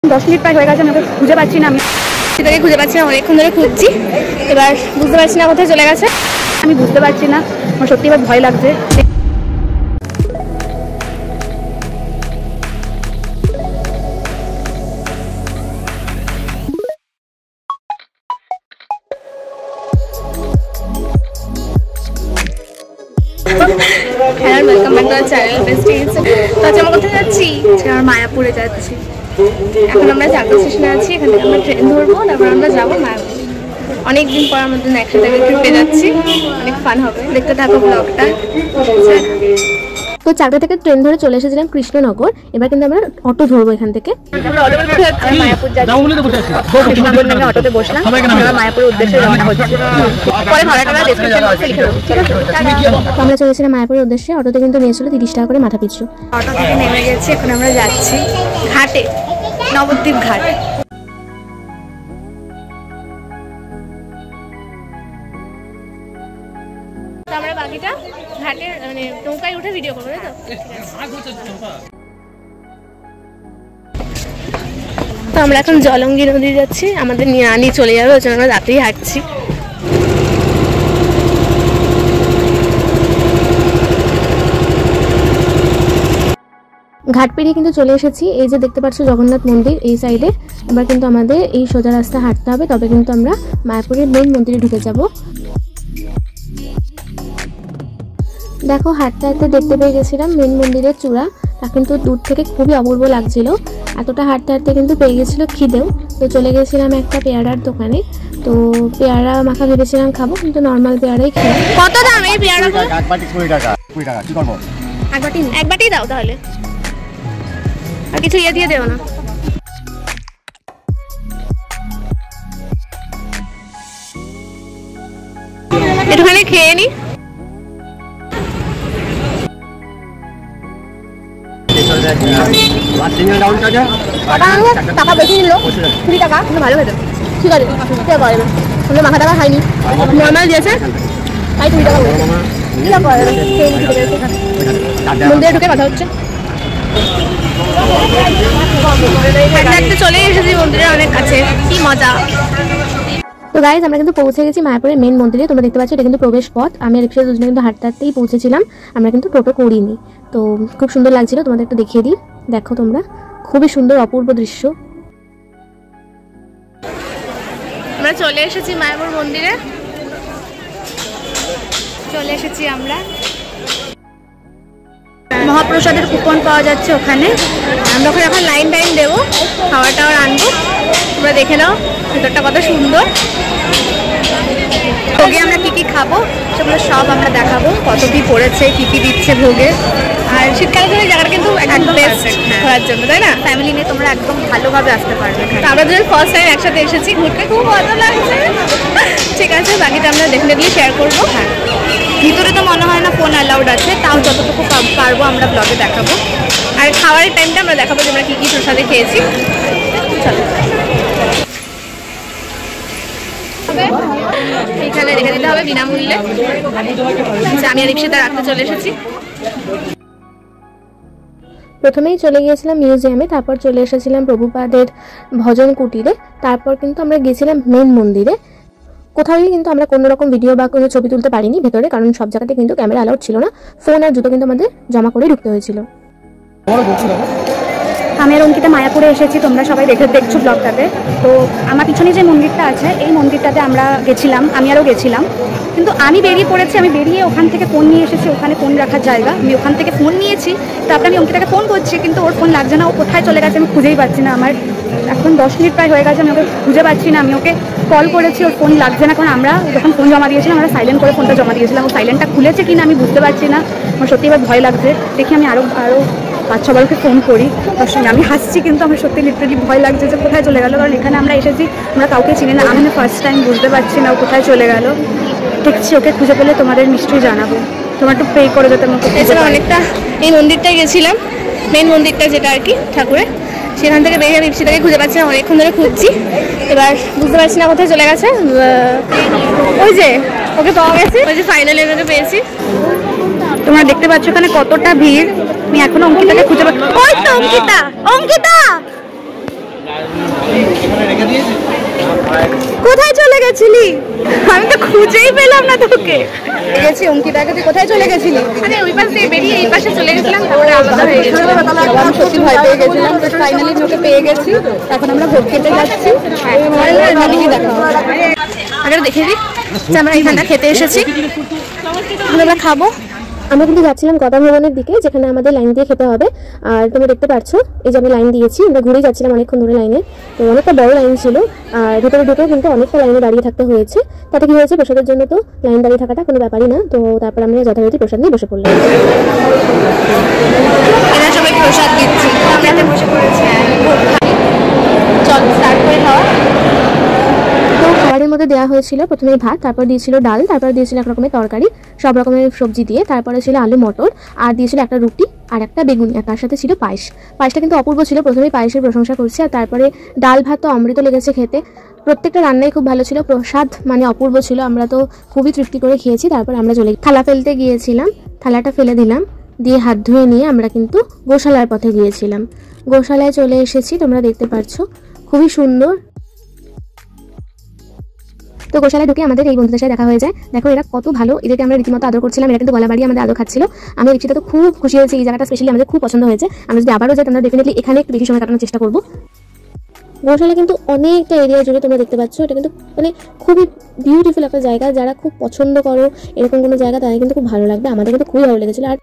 10 minute প্রায় হয়ে গেছে, আমি ওকে খুঁজে পাচ্ছি না। আমি সেটাকে খুঁজে পাচ্ছি না, অনেকক্ষণ ধরে খুঁজছি। এবার বুঝতে পারছি না কোথায় চলে গেছে। আমি বুঝতে পারছি না, আমার সত্যি এবার ভয় লাগছে। হ্যাঁ, welcome back to our channel Prestige. তো আজ আমরা কোথায় যাচ্ছি? আমরা মায়াপুরে যাচ্ছি। এখন আমরা জাগো স্টেশনে আছি, এখান থেকে আমরা ট্রেন ধরবো, তারপর আমরা যাবো মায়াপুর। অনেকদিন পর আমাদের একসাথে ট্রিপে যাচ্ছি, অনেক ফান হবে, দেখতে থাকো ব্লগটা। তো চাকদা থেকে ট্রেন ধরে চলে এসেছিলাম কৃষ্ণনগর। এবার কিন্তু আমরা অটো ধরবো এখান থেকে। মায়াপুর যাচ্ছি, অটোতে বসলাম, মায়াপুরের উদ্দেশ্যে রওনা হচ্ছে। পরে ভাড়াটা ডেসক্রিপশন বক্সে লিখে দেবো, ঠিক আছে? আমরা চলেছিলাম মায়াপুরের উদ্দেশ্যে। অটোতে কিন্তু নিয়েছিল 30 টাকা করে মাথা পিছু। অটো থেকে নেমে গেছি, এখন আমরা যাচ্ছি ঘাটে, নবদ্বীপ ঘাট। আমরা বাকিটা ঘাটের মানে নৌকায় উঠে ভিডিও করবো, তাই তো? আমরা এখন জলঙ্গি নদী যাচ্ছি, আমাদের নিয়ে চলে যাবে, ওই জন্য আমরা রাতেই হাঁটছি। ঘাট পেরিয়ে কিন্তু চলে এসেছি। এই যে দেখতে পাচ্ছ জগন্নাথ মন্দির এই সাইডে। এবার কিন্তু আমাদের এই সোজা রাস্তা হাঁটতে হবে, তবে কিন্তু আমরা মায়াপুরের মেন মন্দিরে ঢুকে যাব। দেখো হাঁটতে হাঁটতে দেখতে পেয়ে গেছিলাম মেন মন্দিরের চূড়া। তা কিন্তু দূর থেকে খুবই অপূর্ব লাগছিল। এতটা হাঁটতে হাঁটতে কিন্তু পেয়ে গেছিলো খিদেও। তো চলে গেছিলাম একটা পেয়ারার দোকানে। তো পেয়ারা মাখা ভেবেছিলাম খাবো, কিন্তু নর্মাল পেয়ারাই খেলাম। কত দাম এই পেয়ারা? এক বাটি 20 টাকা। 20 টাকা কি করবো? এক বাটি দাও তাহলে, আর কিছু দিয়ে দেও না। একটুখানি খেয়ে নি। টাকা বেশি নিল, 20 টাকা, কিন্তু ভালো খেতে। ঠিক আছে, আমরা মাখা টাকা খাইনি, নর্মাল দিয়েছে, তাই 20 টাকা মন্দিরে ঢুকে কথা হচ্ছে। চলে এসেছি মন্দিরের অনেক কাছে, কি মজা। তো গাইজ আমরা কিন্তু পৌঁছে গেছি মায়াপুরের মেন মন্দিরে। তোমরা দেখতে পাচ্ছ এটা কিন্তু প্রবেশ পথ। আমি আর রিক্সা দুজনে কিন্তু হাঁটতে হাঁটতেই পৌঁছেছিলাম, আমরা কিন্তু টোটো করিনি। তো খুব সুন্দর লাগছিল, তোমাদের একটু দেখিয়ে দিই। দেখো তোমরা, খুবই সুন্দর অপূর্ব দৃশ্য। আমরা চলে এসেছি মায়াপুর মন্দিরে, চলে এসেছি আমরা। মহাপ্রসাদের কুপন পাওয়া যাচ্ছে ওখানে, আমরা ওখানে এখন লাইন দেবো, খাওয়া টাওয়ার আনবো। তোমরা দেখে নাও ভেতরটা কত সুন্দর। ভোগে আমরা কি কি খাবো সেগুলো সব আমরা দেখাবো, কত কি পড়েছে, কি কি দিচ্ছে ভোগে। আর শীতকালে তো জায়গাটা কিন্তু একদম বেস্ট ঘোরার জন্য, তাই না? ফ্যামিলি নিয়ে তোমরা একদম ভালোভাবে আসতে পারবে। তো আমরা দুজন ফার্স্ট টাইম একসাথে এসেছি, ঘুরতে খুব ভালো লাগছে। ঠিক আছে, বাকিটা আমরা ডেফিনেটলি শেয়ার করবো। হ্যাঁ, ভিতরে তো মনে হয় না ফোন অ্যালাউড আছে, তাও যতটুকু পারবো আমরা ব্লগে দেখাবো। আর খাওয়ারের টাইমটা আমরা দেখাবো যে আমরা কী কী প্রসাদে খেয়েছি। চলো, এইখানে রেখে দিতে হবে বিনামূল্যে। আমি আর রিক্সাতে রাখতে চলে এসেছি। প্রথমেই চলে গিয়েছিলাম মিউজিয়ামে, তারপর চলে এসেছিলাম প্রভুপাদের ভজন কুটিরে, তারপর কিন্তু আমরা গেছিলাম মেন মন্দিরে। কোথাওই কিন্তু আমরা কোনো রকম ভিডিও বা কোনো ছবি তুলতে পারিনি ভেতরে, কারণ সব জায়গাতে কিন্তু ক্যামেরা অ্যালাউড ছিল না। ফোন আর জুতো কিন্তু আমাদের জমা করে ঢুকতে হয়েছিল। আমি আর অঙ্কিতা মায়াপুরে এসেছি, তোমরা সবাই দেখছো ব্লগটাতে। তো আমার পিছনে যে মন্দিরটা আছে এই মন্দিরটাতে আমরা গেছিলাম, আমি আরও গেছিলাম। কিন্তু আমি বেরিয়ে পড়েছি, আমি বেরিয়ে ওখান থেকে ফোন নিয়ে এসেছি, ওখানে ফোন রাখার জায়গা, আমি ওখান থেকে ফোন নিয়েছি। তারপরে আমি অঙ্কিতাকে ফোন করছি, কিন্তু ওর ফোন লাগছে না, ও কোথায় চলে গেছে আমি খুঁজেই পাচ্ছি না। আমার এখন 10 মিনিট প্রায় হয়ে গেছে, আমি ওকে খুঁজে পাচ্ছি না। আমি ওকে কল করেছি, ওর ফোন লাগছে না, কারণ আমরা যখন ফোন জমা দিয়েছিলাম আমরা সাইলেন্ট করে ফোনটা জমা দিয়েছিলাম। ও সাইলেন্টটা খুলেছে কিনা আমি বুঝতে পারছি না, আমার সত্যি এবার ভয় লাগছে। দেখি আমি আরও 5-6 ফোন করি তার সঙ্গে। আমি হাসছি, কিন্তু আমার সত্যি লিটারেলি ভয় লাগছে যে কোথায় চলে গেল, কারণ এখানে আমরা এসেছি, আমরা কাউকে চিনি না। আমি ফার্স্ট টাইম বুঝতে পারছি না ও কোথায় চলে গেল। দেখছি, ওকে খুঁজে পেলে তোমাদের নিশ্চয়ই জানাবো। তোমার একটু পে করে যেতে আমাকে। এছাড়া অনেকটা এই মন্দিরটায় গেছিলাম, মেন মন্দিরটা যেটা আর কি ঠাকুরের, সেখান থেকে বেরিয়ে আমি রিক্সাটাকে খুঁজে পাচ্ছি না, অনেকক্ষণ ধরে খুঁজছি। এবার বুঝতে পারছি না কোথায় চলে গেছে। ওই যে ওকে পাওয়া গেছে, ওই যে ফাইনালি ওকে পেয়েছি। তোমরা দেখতে পাচ্ছ এখানে কতটা ভিড়। আমি এখনো অঙ্কিতাকে খুঁজে পাচ্ছি। ওই তো অঙ্কিতা, অঙ্কিতা কোথায় চলে গেছিলি? আমি তো খুঁজেই পেলাম না তোকে। গেছি অঙ্কিতাকে, তুই কোথায় চলে গেছিলি? আরে ওই পাশ দিয়ে বেরিয়ে এই পাশে চলে গেছিলাম, তারপরে আলাদা হয়ে গেছিল। আমি সত্যি ভয় পেয়ে গেছিলাম, ফাইনালি তোকে পেয়ে গেছি। এখন আমরা ভোগ খেতে যাচ্ছি। আগে দেখে দিই যে আমরা এখানটা খেতে এসেছি, আমরা খাবো। আমরা কিন্তু যাচ্ছিলাম গদা ভবনের দিকে, যেখানে আমাদের লাইন দিয়ে খেতে হবে। আর তুমি দেখতে পাচ্ছ এই যে আমি লাইন দিয়েছি, আমরা ঘুরে যাচ্ছিলাম অনেকক্ষণ ধরে লাইনে। তো অনেকটা বড় লাইন ছিল, আর ভিতরে ঢুকেও কিন্তু অনেকটা লাইনে দাঁড়িয়ে থাকতে হয়েছে। তাতে কি হয়েছে, প্রসাদের জন্য তো লাইন দাঁড়িয়ে থাকাটা কোনো ব্যাপারই না। তো তারপর আমরা যথারীতি প্রসাদ নিয়ে বসে পড়লাম। এরা সবাই প্রসাদ দিচ্ছি, আমরা একটা বসে পড়েছি। চল স্টার্ট করে খাওয়া। তো খাবারের মধ্যে দেওয়া হয়েছিল প্রথমে ভাত, তারপর দিয়েছিল ডাল, তারপর দিয়েছিল এক রকমের তরকারি সব রকমের সবজি দিয়ে, তারপরে ছিল আলু মটর, আর দিয়েছিল একটা রুটি আর একটা বেগুনি, আর তার সাথে ছিল পায়েস। পায়েসটা কিন্তু অপূর্ব ছিল, প্রথমেই পায়েসের প্রশংসা করছি। আর তারপরে ডাল ভাত তো অমৃত লেগেছে খেতে, প্রত্যেকটা রান্নাই খুব ভালো ছিল, প্রসাদ মানে অপূর্ব ছিল। আমরা তো খুবই তৃপ্তি করে খেয়েছি। তারপর আমরা থালা ফেলতে গিয়েছিলাম, থালাটা ফেলে দিলাম, দিয়ে হাত ধুয়ে নিয়ে আমরা কিন্তু গোশালার পথে গিয়েছিলাম। গোশালায় চলে এসেছি, তোমরা দেখতে পাচ্ছ খুবই সুন্দর। তো গোশালায় ঢুকে আমাদের এই বন্ধুদের সাথে দেখা হয়ে যায়। দেখো এরা কত ভালো, এদেরকে আমরা রীতিমতো আদর করছিলাম। এরা কিন্তু গলা বাড়িয়ে আমাদের আদর খাচ্ছিল। আমি রিক্সিটা তো খুব খুশি হয়েছি, এই জায়গাটা স্পেশালি আমাদের খুব পছন্দ হয়েছে। আমরা যদি আবারও যাই আমরা ডেফিনেটলি এখানে একটু বেশি সময় কাটানোর চেষ্টা করবো। গোশালা কিন্তু অনেকটা এরিয়া জুড়ে তোমরা দেখতে পাচ্ছ, এটা কিন্তু মানে খুবই বিউটিফুল একটা জায়গা। যারা খুব পছন্দ করো এরকম কোনো জায়গা, তাদের কিন্তু খুব ভালো লাগবে। আমাদের কিন্তু খুবই ভালো লেগেছিল। আর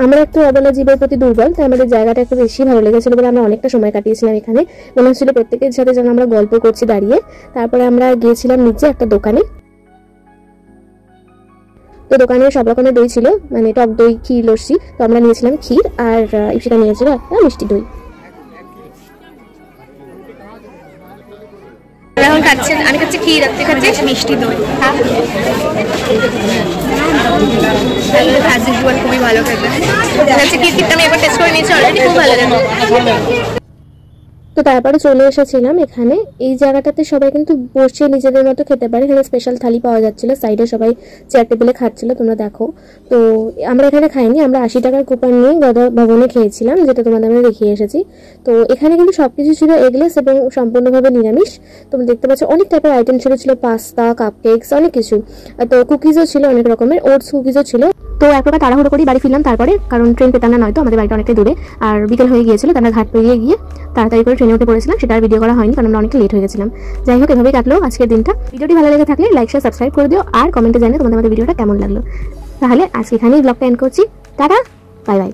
আমরা একটু অবলা জীবের প্রতি দুর্বল, তাই আমাদের জায়গাটা একটু বেশি ভালো লেগেছিল বলে আমরা অনেকটা সময় কাটিয়েছিলাম এখানে। মনে হচ্ছিল প্রত্যেকের সাথে যেন আমরা গল্প করছি দাঁড়িয়ে। তারপরে আমরা গিয়েছিলাম নিচে একটা দোকানে। তো দোকানে সব রকমের দই ছিল, মানে টক দই, ক্ষীর, লস্যি। তো আমরা নিয়েছিলাম ক্ষীর, আর ইপসিটা নিয়েছিল একটা মিষ্টি দই। এখন খাচ্ছি, আমি খাচ্ছি ক্ষীর, আপনি খাচ্ছি মিষ্টি দই। খুবই ভালো খেতে খাচ্ছি ক্ষীরটা, আমি একবার টেস্ট করে নিয়েছি অলরেডি, খুব ভালো লাগে। তো তারপরে চলে এসেছিলাম এখানে। এই জায়গাটাতে সবাই কিন্তু বসে নিজেদের মতো খেতে পারে। এখানে স্পেশাল থালি পাওয়া যাচ্ছিল, সাইডে সবাই চেয়ার টেবিলে খাচ্ছিল, তোমরা দেখো। তো আমরা এখানে খাইনি, আমরা 80 টাকার কুপন নিয়ে গদা ভবনে খেয়েছিলাম, যেটা তোমাদের আমরা দেখিয়ে এসেছি। তো এখানে কিন্তু সবকিছু ছিল এগলেস এবং সম্পূর্ণভাবে নিরামিষ। তোমরা দেখতে পাচ্ছ অনেক টাইপের আইটেম ছিল, পাস্তা, কাপকেকস, অনেক কিছু। তো কুকিজও ছিল অনেক রকমের, ওটস কুকিজও ছিল। তো এক প্রকার তাড়াহুড়ো করেই বাড়ি ফিরলাম তারপরে, কারণ ট্রেন পেতাম না, নয়তো আমাদের বাড়িটা অনেকটা দূরে। আর বিকেল হয়ে গিয়েছিল, তো আমরা ঘাট পেরিয়ে গিয়ে তাড়াতাড়ি করে ট্রেনে উঠে পড়েছিলাম। সেটা আর ভিডিও করা হয়নি, কারণ আমরা অনেকটা লেট হয়ে গেছিলাম। যাই হোক, এভাবেই কাটলো আজকের দিনটা। ভিডিওটি ভালো লেগে থাকলে লাইক, শেয়ার, সাবস্ক্রাইব করে দিও, আর কমেন্টে জানিয়ে তোমাদের ভিডিওটা কেমন লাগলো। তাহলে আজকে এখানেই ব্লগটা এন্ড করছি। Tata, bye bye.